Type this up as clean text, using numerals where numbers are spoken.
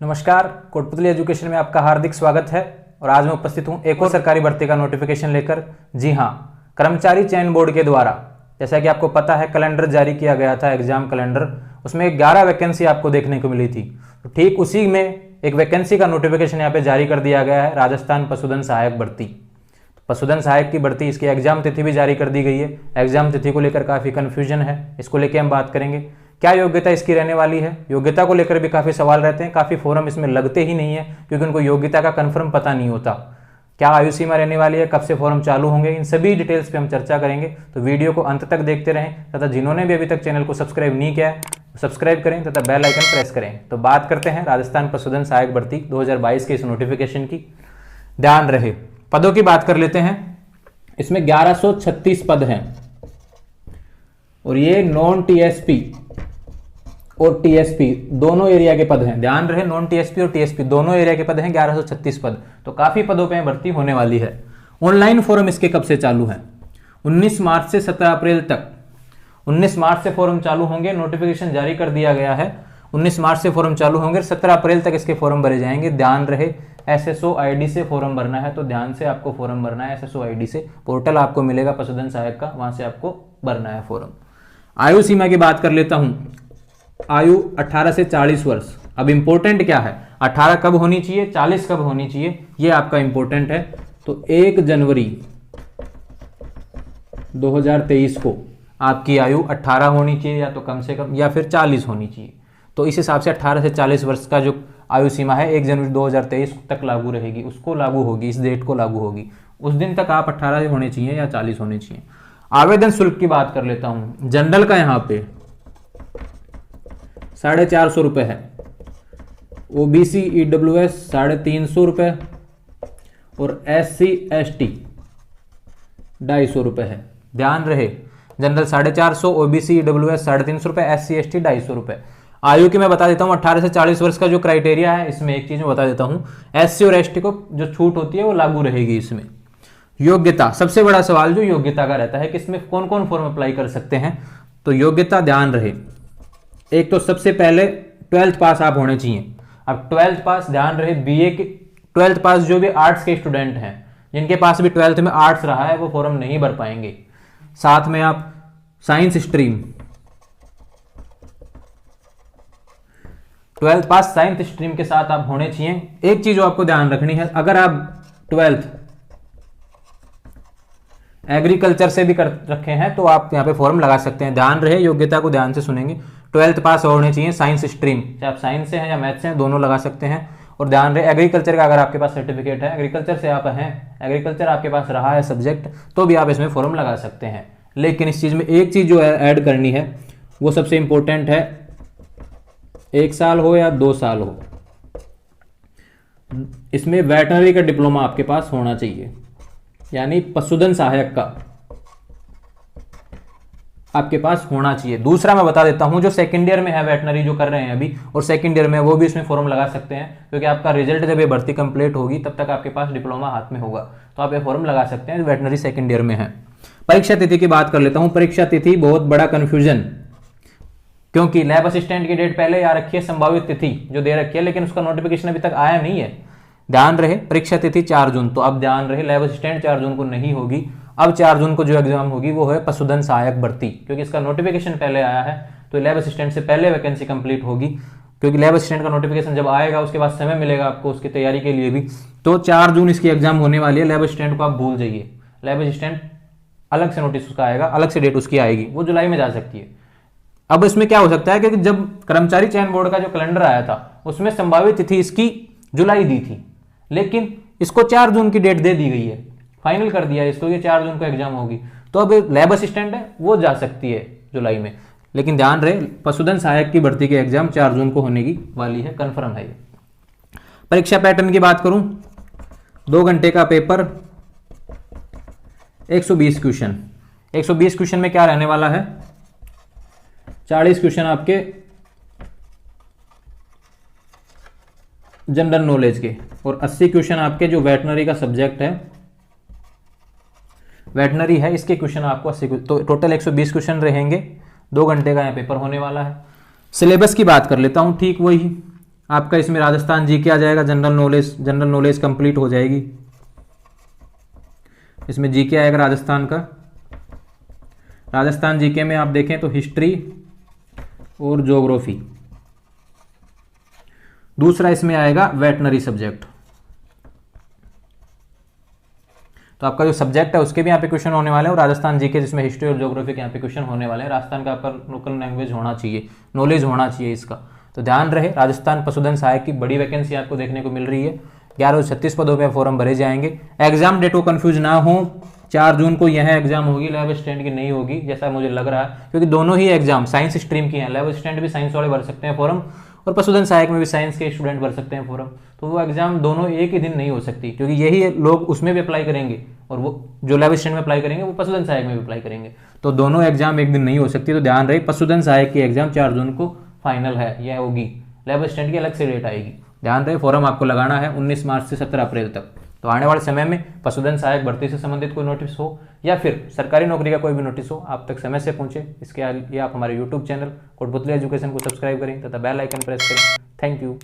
नमस्कार, कोटपुतली एजुकेशन में आपका हार्दिक स्वागत है। और आज मैं उपस्थित हूं एक और सरकारी भर्ती का नोटिफिकेशन लेकर। जी हां, कर्मचारी चयन बोर्ड के द्वारा, जैसा कि आपको पता है, कैलेंडर जारी किया गया था, एग्जाम कैलेंडर। उसमें 11 वैकेंसी आपको देखने को मिली थी। तो ठीक उसी में एक वैकेंसी का नोटिफिकेशन यहाँ पे जारी कर दिया गया है, राजस्थान पशुधन सहायक भर्ती। पशुधन सहायक की भर्ती, इसकी एग्जाम तिथि भी जारी कर दी गई है। एग्जाम तिथि को लेकर काफ़ी कन्फ्यूजन है, इसको लेकर हम बात करेंगे। क्या योग्यता इसकी रहने वाली है, योग्यता को लेकर भी काफ़ी सवाल रहते हैं। काफ़ी फॉर्म इसमें लगते ही नहीं है क्योंकि उनको योग्यता का कंफर्म पता नहीं होता। क्या आयु सीमा रहने वाली है, कब से फॉर्म चालू होंगे, इन सभी डिटेल्स पे हम चर्चा करेंगे। तो वीडियो को अंत तक देखते रहें तथा जिन्होंने भी अभी तक चैनल को सब्सक्राइब नहीं किया है सब्सक्राइब करें तथा बेल आइकन प्रेस करें। तो बात करते हैं राजस्थान पशुधन सहायक भर्ती 2022 के इस नोटिफिकेशन की। ध्यान रहे, पदों की बात कर लेते हैं। इसमें 1136 पद हैं और ये नॉन टीएसपी और टीएसपी दोनों एरिया के पद हैं। ध्यान रहे, नॉन टीएसपी और टीएसपी दोनों एरिया के पद हैं। 1136 पद, तो काफी पदों पे भर्ती होने वाली है। ऑनलाइन फॉर्म इसके कब से चालू है? 19 मार्च से 17 अप्रैल तक। 19 मार्च से फॉर्म चालू होंगे, नोटिफिकेशन जारी कर दिया गया है। 19 मार्च से फॉर्म चालू होंगे, 17 अप्रैल तक इसके फॉर्म भरे जाएंगे। ध्यान रहे, एसएसओ आईडी से फॉर्म भरना है, तो ध्यान से आपको फॉर्म भरना है। एसएसओ आईडी से पोर्टल आपको मिलेगा पशुधन सहायक का, वहां से आपको भरना है फॉर्म। आयु सीमा की बात कर लेता हूं। आयु 18 से 40 वर्ष। अब इंपॉर्टेंट क्या है, 18 कब होनी चाहिए, 40 कब होनी चाहिए, ये आपका इंपॉर्टेंट है। तो 1 जनवरी 2023 को आपकी आयु 18 होनी चाहिए, या तो कम से कम, या फिर 40 होनी चाहिए। तो इस हिसाब से 18 से 40 वर्ष का जो आयु सीमा है 1 जनवरी 2023 तक लागू रहेगी, उसको लागू होगी, इस डेट को लागू होगी। उस दिन तक आप 18 होने चाहिए या 40 होने चाहिए। आवेदन शुल्क की बात कर लेता हूं। जनरल का यहां पे 450 रुपए है, ओबीसी ईडब्ल्यूएस 350 रुपए और एससी एसटी 250 रुपए है। ध्यान रहे, जनरल 450, ओबीसी ईडब्ल्यूएस 350 रुपए, एससी एसटी 250 रुपए। आयु की मैं बता देता हूं, 18 से 40 वर्ष का जो क्राइटेरिया है, इसमें एक चीज मैं बता देता हूं, एससी और एसटी को जो छूट होती है वो लागू रहेगी इसमें। योग्यता, सबसे बड़ा सवाल जो योग्यता का रहता है कि इसमें कौन कौन फॉर्म अप्लाई कर सकते हैं। तो योग्यता, ध्यान रहे, एक तो सबसे पहले 12th पास आप होने चाहिए। अब 12th पास, ध्यान रहे, बीए के 12th पास जो भी आर्ट्स के स्टूडेंट हैं, जिनके पास भी 12th में आर्ट्स रहा है, वो फॉर्म नहीं भर पाएंगे। साथ में आप साइंस स्ट्रीम, 12th पास साइंस स्ट्रीम के साथ आप होने चाहिए। एक चीज जो आपको ध्यान रखनी है, अगर आप 12th एग्रीकल्चर से भी कर रखे हैं तो आप यहाँ पे फॉर्म लगा सकते हैं। ध्यान रहे, योग्यता को ध्यान से सुनेंगे। 12th पास होने चाहिए, साइंस स्ट्रीम, चाहे आप साइंस से हैं या मैथ से हैं, दोनों लगा सकते हैं। और ध्यान रहे, एग्रीकल्चर का अगर आपके पास सर्टिफिकेट है, एग्रीकल्चर से आप हैं, एग्रीकल्चर आपके पास रहा है सब्जेक्ट, तो भी आप इसमें फॉर्म लगा सकते हैं। लेकिन इस चीज में एक चीज जो है ऐड करनी है, वो सबसे इंपॉर्टेंट है, 1 साल हो या 2 साल हो, इसमें वेटनरी का डिप्लोमा आपके पास होना चाहिए, यानी पशुधन सहायक का आपके पास होना चाहिए। दूसरा मैं बता देता हूं, जो सेकंड ईयर में है वेटनरी, जो कर रहे हैं अभी और सेकंड ईयर में, वो भी इसमें फॉर्म लगा सकते हैं, क्योंकि आपका रिजल्ट जब ये भर्ती कंप्लीट होगी तब तक आपके पास डिप्लोमा हाथ में होगा, तो आप ये फॉर्म लगा सकते हैं। वेटनरी सेकंड ईयर में है। परीक्षा तिथि की बात कर लेता हूं। परीक्षा तिथि बहुत बड़ा कंफ्यूजन, क्योंकि लैब असिस्टेंट की डेट पहले आ रखी है, संभावित तिथि जो दे रखी है, लेकिन उसका नोटिफिकेशन अभी तक आया नहीं है। ध्यान रहे, परीक्षा तिथि 4 जून। तो अब ध्यान रहे, लैब असिस्टेंट 4 जून को नहीं होगी। अब 4 जून को जो एग्जाम होगी वो है पशुधन सहायक भर्ती, क्योंकि इसका नोटिफिकेशन पहले आया है, तो लैब असिस्टेंट से पहले वैकेंसी कंप्लीट होगी। क्योंकि लैब असिस्टेंट का नोटिफिकेशन जब आएगा उसके बाद समय मिलेगा आपको उसकी तैयारी के लिए भी। तो 4 जून इसकी एग्जाम होने वाली है। लैब असिस्टेंट को आप भूल जाइए, लैब असिस्टेंट अलग से नोटिस उसका आएगा, अलग से डेट उसकी आएगी, वो जुलाई में जा सकती है। अब इसमें क्या हो सकता है, क्योंकि जब कर्मचारी चयन बोर्ड का जो कैलेंडर आया था उसमें संभावित तिथि इसकी जुलाई दी थी, लेकिन इसको 4 जून की डेट दे दी गई है, फाइनल कर दिया है इसको, ये 4 जून को एग्जाम होगी। तो अब लैब असिस्टेंट है वो जा सकती है जुलाई में, लेकिन ध्यान रहे, पशुधन सहायक की भर्ती के एग्जाम 4 जून को होने की वाली है, कंफर्म है ये। परीक्षा पैटर्न की बात करूं, 2 घंटे का पेपर, 120 क्वेश्चन। 120 क्वेश्चन में क्या रहने वाला है, 40 क्वेश्चन आपके जनरल नॉलेज के और 80 क्वेश्चन आपके जो वेटनरी का सब्जेक्ट है, वेटनरी है, इसके क्वेश्चन आपको 80, तो टोटल 120 क्वेश्चन रहेंगे। 2 घंटे का यहाँ पेपर होने वाला है। सिलेबस की बात कर लेता हूँ, ठीक वही आपका इसमें राजस्थान जीके आ जाएगा, जनरल नॉलेज कंप्लीट हो जाएगी। इसमें जीके आएगा राजस्थान का। राजस्थान जीके में आप देखें तो हिस्ट्री और ज्योग्राफी। दूसरा इसमें आएगा वेटनरी सब्जेक्ट। तो आपका जो सब्जेक्ट है उसके भी यहाँ पे क्वेश्चन होने वाले हैं, और राजस्थान जीके जिसमें हिस्ट्री और ज्योग्राफी के यहाँ पे क्वेश्चन होने वाले हैं। राजस्थान का आपका लोकल लैंग्वेज होना चाहिए, नॉलेज होना चाहिए इसका, तो ध्यान रहे। राजस्थान पशुधन सहायक की बड़ी वैकेंसी आपको देखने को मिल रही है। 1136 पदों पर फॉर्म भरे जाएंगे। एग्जाम डेट को कंफ्यूज ना हो, 4 जून को यह एग्जाम होगी, लैब असिस्टेंट की नहीं होगी जैसा मुझे लग रहा है, क्योंकि दोनों ही एग्जाम साइंस स्ट्रीम की हैं। लैब असिस्टेंट भी साइंस वाले भर सकते हैं फॉर्म, और पशुधन सहायक में भी साइंस के स्टूडेंट भर सकते हैं फॉर्म। तो वो एग्जाम दोनों एक ही दिन नहीं हो सकती, क्योंकि यही लोग उसमें भी अप्लाई करेंगे, और वो जो लैब असिस्टेंट में अप्लाई करेंगे वो पशुधन सहायक में भी अप्लाई करेंगे। तो दोनों एग्जाम एक दिन नहीं हो सकती। तो ध्यान रहे, पशुधन सहायक की एग्जाम 4 जून को फाइनल है, यह होगी। लैब असिस्टेंट की अलग से डेट आएगी। ध्यान रहे, फॉर्म आपको लगाना है 19 मार्च से 17 अप्रैल तक। तो आने वाले समय में पशुधन सहायक भर्ती से संबंधित कोई नोटिस हो या फिर सरकारी नौकरी का कोई भी नोटिस हो, आप तक समय से पहुंचे, इसके लिए आप हमारे यूट्यूब चैनल कोटपुतली एजुकेशन को सब्सक्राइब करें तथा बेल आइकन प्रेस करें। Thank you.